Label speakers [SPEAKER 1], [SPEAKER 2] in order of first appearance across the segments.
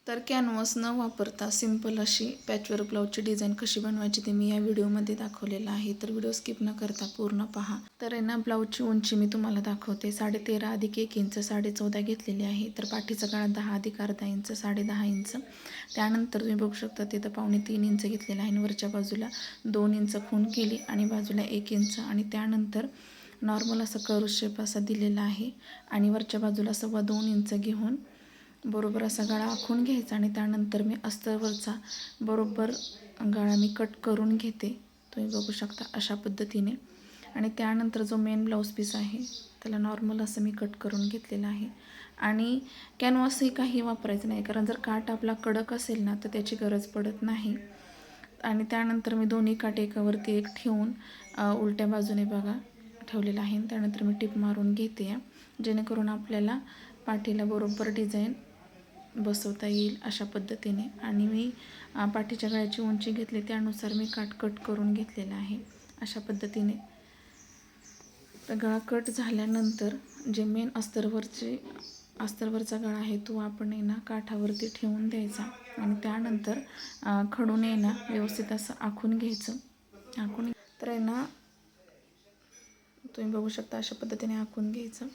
[SPEAKER 1] तर कॅनव्हास न वापरता सिंपल अशी पॅचवर्क ब्लाऊजची डिझाईन कशी बनवायची ते मी या व्हिडिओमध्ये दाखवलेलं आहे. तर व्हिडिओ स्किप न करता पूर्ण पहा. तर आहे ना, ब्लाऊजची उंची मी तुम्हाला दाखवते. 13.5 अधिक 1 इंच 14.5 घेतलेली आहे. तर पाठीचा गळा 10 अधिक अर्धा इंच 10.5 इंच. त्यानंतर तुम्ही बघू शकता तिथं 2.25 इंच घेतलेलं आहे आणि वरच्या बाजूला 2 इंच खूण केली आणि बाजूला 1 इंच आणि त्यानंतर नॉर्मल असा कर्व शेप असा दिलेला आहे आणि वरच्या बाजूला 2.25 इंच घेऊन बरोबर असा गळा आखून घ्यायचा आणि त्यानंतर मी अस्तरवरचा बरोबर गळा मी कट करून घेते. तुम्ही बघू शकता अशा पद्धतीने. आणि त्यानंतर जो मेन ब्लाऊज पीस आहे त्याला नॉर्मल असं मी कट करून घेतलेलं आहे. आणि कॅनव्हासही काही वापरायचं नाही, कारण जर काठ आपला कडक असेल ना तर त्याची गरज पडत नाही. आणि त्यानंतर मी दोन्ही काठ एकावरती एक ठेवून उलट्या बाजूने बघा ठेवलेलं आहे. त्यानंतर मी टिप मारून घेते जेणेकरून आपल्याला पाठीला बरोबर डिझाईन बसवता येईल अशा पद्धतीने. आणि मी पाठीच्या गळ्याची उंची घेतली त्यानुसार मी काठ कट करून घेतलेला आहे अशा पद्धतीने. तर गळा कट झाल्यानंतर जे मेन अस्तरवरचा गळा आहे तो आपण आहे ना काठावरती ठेवून द्यायचा आणि त्यानंतर खडून आहे ना व्यवस्थित असं आखून घ्यायचं. तर आहे ना तुम्ही बघू शकता अशा पद्धतीने आखून घ्यायचं.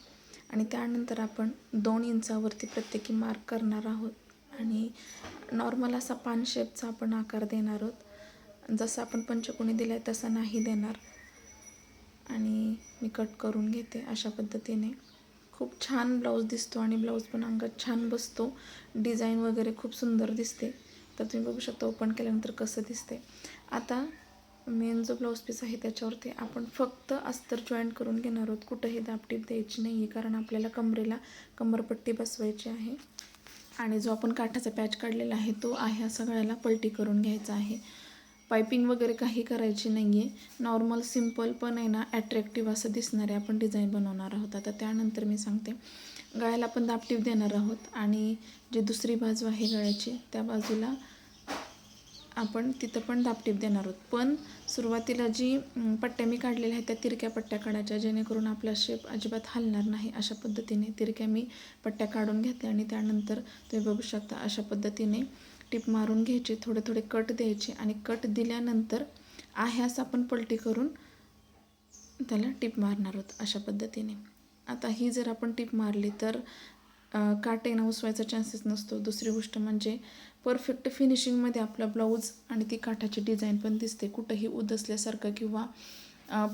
[SPEAKER 1] आणि त्यानंतर आपण 2 इंचावरती प्रत्येकी मार्क करणार आहोत आणि नॉर्मल असा पान शेपचा आपण आकार देणार आहोत. जसं आपण पंचकोनी दिला आहे तसा नाही देणार. आणि मी कट करून घेते अशा पद्धतीने. खूप छान ब्लाऊज दिसतो आणि ब्लाऊज पण अंगात छान बसतो. डिझाईन वगैरे खूप सुंदर दिसते. तर तुम्ही बघू शकता ओपन केल्यानंतर कसं दिसते. आता मेन जो ब्लाऊज पीस आहे त्याच्यावरती आपण फक्त अस्तर जॉईंट करून घेणार आहोत. कुठंही दाबटीप द्यायची नाही आहे, कारण आपल्याला कमरेला कंबरपट्टी बसवायची आहे. आणि जो आपण काठाचा पॅच काढलेला आहे तो आहे सगळ्याला पलटी करून घ्यायचा आहे. पायपिंग वगैरे काही करायची नाही आहे. नॉर्मल सिम्पल पण आहे ना ॲट्रॅक्टिव्ह असं दिसणारे आपण डिझाईन बनवणार आहोत. आता त्यानंतर मी सांगते, गळ्याला आपण दाबटीप देणार आहोत आणि जी दुसरी बाजू आहे गळ्याची त्या बाजूला आपण तिथं पण दाबटीप देणार आहोत. पण सुरुवातीला जी पट्ट्या मी काढलेल्या आहेत त्या तिरक्या पट्ट्या काढायच्या, जेणेकरून आपला शेप अजिबात हलणार नाही. अशा पद्धतीने तिरक्या मी पट्ट्या काढून घेतल्या आणि त्यानंतर तुम्ही बघू शकता अशा पद्धतीने टिप मारून घ्यायची. थोडे थोडे कट द्यायचे आणि कट दिल्यानंतर ह्यास आपण पलटी करून त्याला टिप मारणार आहोत अशा पद्धतीने. आता ही जर आपण टिप मारली तर काट येणं उसवायचा चान्सेस नसतो. दुसरी गोष्ट म्हणजे परफेक्ट फिनिशिंगमध्ये आपला ब्लाऊज आणि ती काठाची डिझाईन पण दिसते. कुठंही उदसल्यासारखं किंवा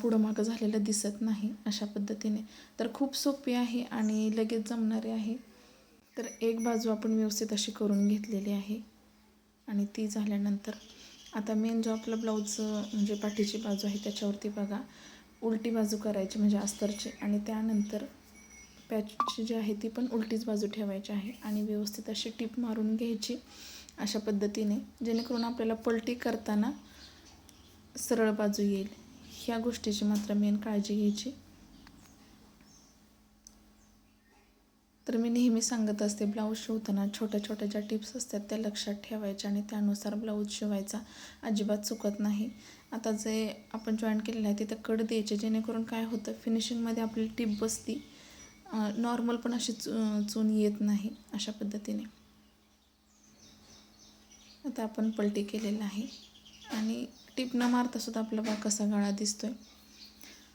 [SPEAKER 1] पुढं मागं झालेलं दिसत नाही अशा पद्धतीने. तर खूप सोपी आहे आणि लगेच जमणारे आहे. तर एक बाजू आपण व्यवस्थित अशी करून घेतलेली आहे आणि ती झाल्यानंतर आता मेन जो आपला ब्लाऊज म्हणजे पाठीची बाजू आहे त्याच्यावरती बघा उलटी बाजू करायची म्हणजे अस्तरची. आणि त्यानंतर पॅचची जी आहे ती पण उलटीच बाजू ठेवायची आहे आणि व्यवस्थित अशी टिप मारून घ्यायची अशा पद्धतीने, जेणेकरून आपल्याला पलटी करताना सरळ बाजू येईल. ह्या गोष्टीची मात्र मेन काळजी घ्यायची. तर मी नेहमी सांगत असते, ब्लाऊज शिवताना छोट्या छोट्या ज्या टिप्स असतात त्या लक्षात ठेवायच्या आणि त्यानुसार ब्लाऊज शिवायचा, अजिबात चुकत नाही. आता जे आपण जॉईन केलेलं आहे तिथं कट द्यायचे, जेणेकरून काय होतं फिनिशिंगमध्ये आपली टिप बसती. नॉर्मल पण अशी चून येत नाही अशा पद्धतीने. आता आपण पलटी केलेलं आहे आणि टिप न मारतासुद्धा आपला बघा कसा गळा दिसतो आहे.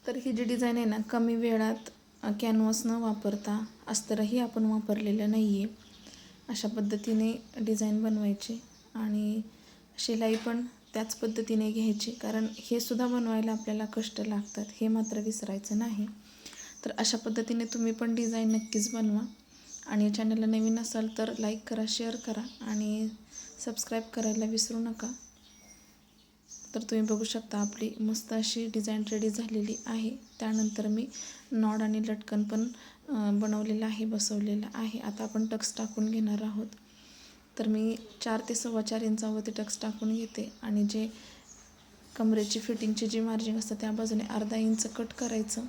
[SPEAKER 1] तर ही जी डिझाईन आहे ना कमी वेळात कॅनव्हास न वापरता अस्तरही आपण वापरलेलं नाही आहे अशा पद्धतीने डिझाईन बनवायची. आणि शिलाई पण त्याच पद्धतीने घ्यायची, कारण हे सुद्धा बनवायला आपल्याला कष्ट लागतात, हे मात्र विसरायचं नाही. तर अशा पद्धतीने तुम्ही पण डिझाईन नक्कीच बनवा. आणि चॅनलला नवीन असाल तर लाईक करा, शेअर करा आणि सबस्क्राईब करायला विसरू नका. तर तुम्ही बघू शकता आपली मस्त अशी डिझाईन रेडी झालेली आहे. त्यानंतर मी नॉड आणि लटकन पण बनवलेलं आहे, बसवलेलं आहे. आता आपण टक्स टाकून घेणार आहोत. तर मी 4 ते 4.25 इंचावरती टक्स टाकून घेते आणि जे कमरेची फिटिंगची जी मार्जिन असतं त्या बाजूने अर्धा इंच कट करायचं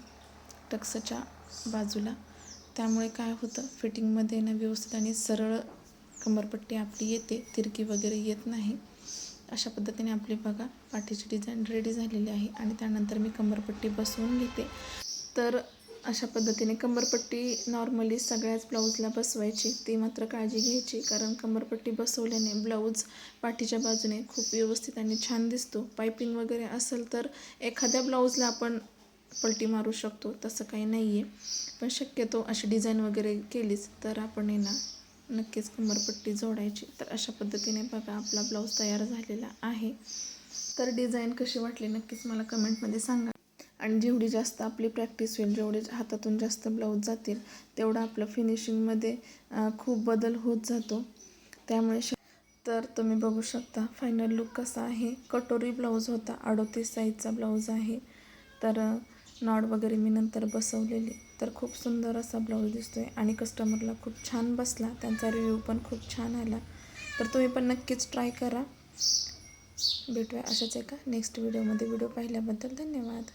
[SPEAKER 1] टक्सच्या बाजूला. त्यामुळे काय होतं फिटिंगमध्ये ना व्यवस्थित आणि सरळ कंबरपट्टी आपली येते, तिरकी वगैरे येत नाही. अशा पद्धतीने आपली बघा पाठीची डिझाईन रेडी झालेली आहे आणि त्यानंतर मी कंबरपट्टी बसवून घेते. तर अशा पद्धतीने कंबरपट्टी नॉर्मली सगळ्याच ब्लाऊजला बसवायची, ती मात्र काळजी घ्यायची, कारण कंबरपट्टी बसवल्याने ब्लाऊज पाठीच्या बाजूने खूप व्यवस्थित आणि छान दिसतो. पायपिंग वगैरे असेल तर एखाद्या ब्लाऊजला आपण पलटी मारू शकतो, तसं काही नाही आहे. पण शक्यतो अशी डिझाईन वगैरे केलीच तर आपण नक्कीच कंबरपट्टी जोडायची. तर अशा पद्धतीने बघा आपला ब्लाऊज तयार झालेला आहे. तर डिझाईन कशी वाटली नक्कीच मला कमेंटमध्ये सांगा. आणि जेवढी जास्त आपली प्रॅक्टिस होईल, जेवढे हातातून जास्त ब्लाऊज जातील, तेवढं आपलं फिनिशिंगमध्ये खूप बदल होत जातो. त्यामुळे तर तुम्ही बघू शकता फायनल लुक कसा आहे. कटोरी ब्लाऊज होता, 38 साईजचा ब्लाऊज आहे. तर नॉड वगैरे मी नंतर बसवलेली. तर खूप सुंदर असा ब्लाऊज दिसतो आहे आणि कस्टमरला खूप छान बसला. त्यांचा रिव्ह्यू पण खूप छान आला. तर तुम्ही पण नक्कीच ट्राय करा. भेटूया अशाच एका नेक्स्ट व्हिडिओमध्ये. व्हिडिओ पाहिल्याबद्दल धन्यवाद.